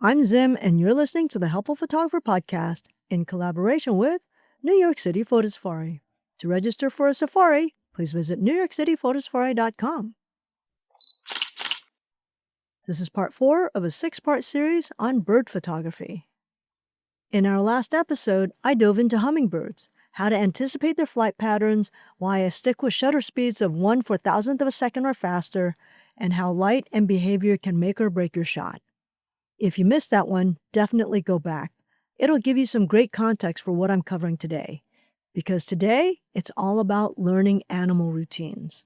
I'm Zim, and you're listening to the Helpful Photographer Podcast in collaboration with New York City Photo Safari. To register for a safari, please visit newyorkcityphotosafari.com. This is part 4 of a 6-part series on bird photography. In our last episode, I dove into hummingbirds, how to anticipate their flight patterns, why I stick with shutter speeds of 1/4000th of a second or faster, and how light and behavior can make or break your shot. If you missed that one, definitely go back. It'll give you some great context for what I'm covering today. Because today, it's all about learning animal routines.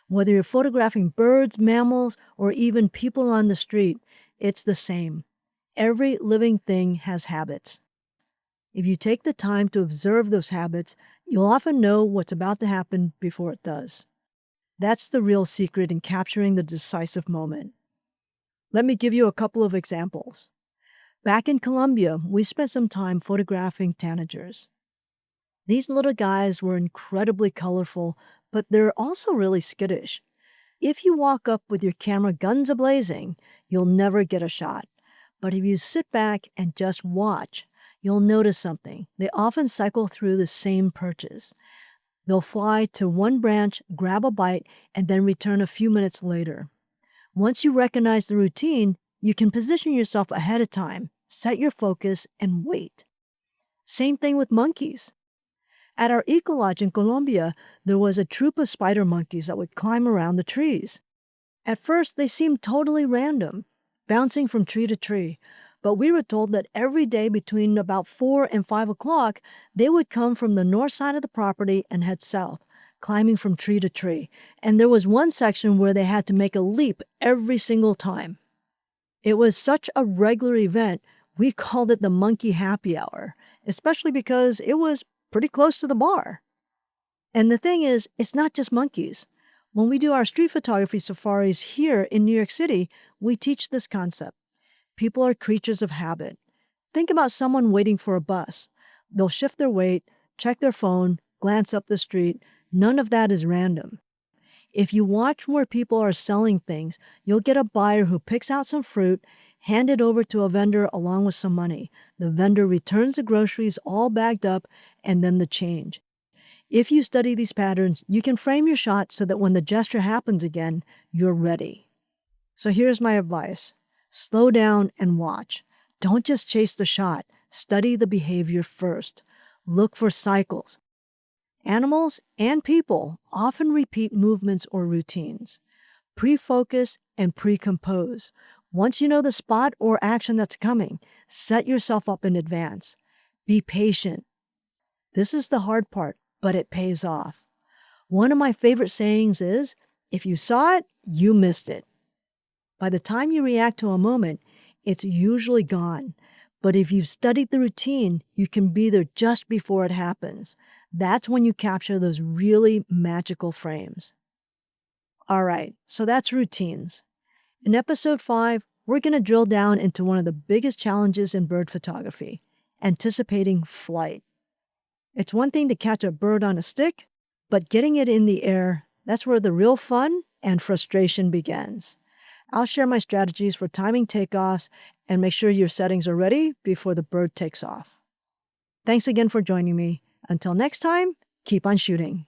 Whether you're photographing birds, mammals, or even people on the street, it's the same. Every living thing has habits. If you take the time to observe those habits, you'll often know what's about to happen before it does. That's the real secret in capturing the decisive moment. Let me give you a couple of examples. Back in Colombia, we spent some time photographing tanagers. These little guys were incredibly colorful, but they're also really skittish. If you walk up with your camera guns a-blazing, you'll never get a shot. But if you sit back and just watch, you'll notice something. They often cycle through the same perches. They'll fly to one branch, grab a bite, and then return a few minutes later. Once you recognize the routine, you can position yourself ahead of time, set your focus, and wait. Same thing with monkeys. At our eco lodge in Colombia, there was a troop of spider monkeys that would climb around the trees. At first, they seemed totally random, bouncing from tree to tree, but we were told that every day between about 4 and 5 o'clock, they would come from the north side of the property and head south, climbing from tree to tree. And there was one section where they had to make a leap every single time. It was such a regular event, we called it the monkey happy hour, especially because it was pretty close to the bar. And the thing is, it's not just monkeys. When we do our street photography safaris here in New York City, we teach this concept. People are creatures of habit. Think about someone waiting for a bus. They'll shift their weight, check their phone, glance up the street. None of that is random. If you watch where people are selling things, you'll get a buyer who picks out some fruit, hand it over to a vendor along with some money. The vendor returns the groceries all bagged up and then the change. If you study these patterns, you can frame your shot so that when the gesture happens again, you're ready. So here's my advice. Slow down and watch. Don't just chase the shot. Study the behavior first. Look for cycles. Animals and people often repeat movements or routines. Pre-focus and pre-compose. Once you know the spot or action that's coming, set yourself up in advance. Be patient. This is the hard part, but it pays off. One of my favorite sayings is, if you saw it, you missed it. By the time you react to a moment, it's usually gone. But if you've studied the routine, you can be there just before it happens. That's when you capture those really magical frames. All right, so that's routines. In episode 5, we're going to drill down into one of the biggest challenges in bird photography, anticipating flight. It's one thing to catch a bird on a stick, but getting it in the air, that's where the real fun and frustration begins. I'll share my strategies for timing takeoffs and make sure your settings are ready before the bird takes off. Thanks again for joining me. Until next time, keep on shooting.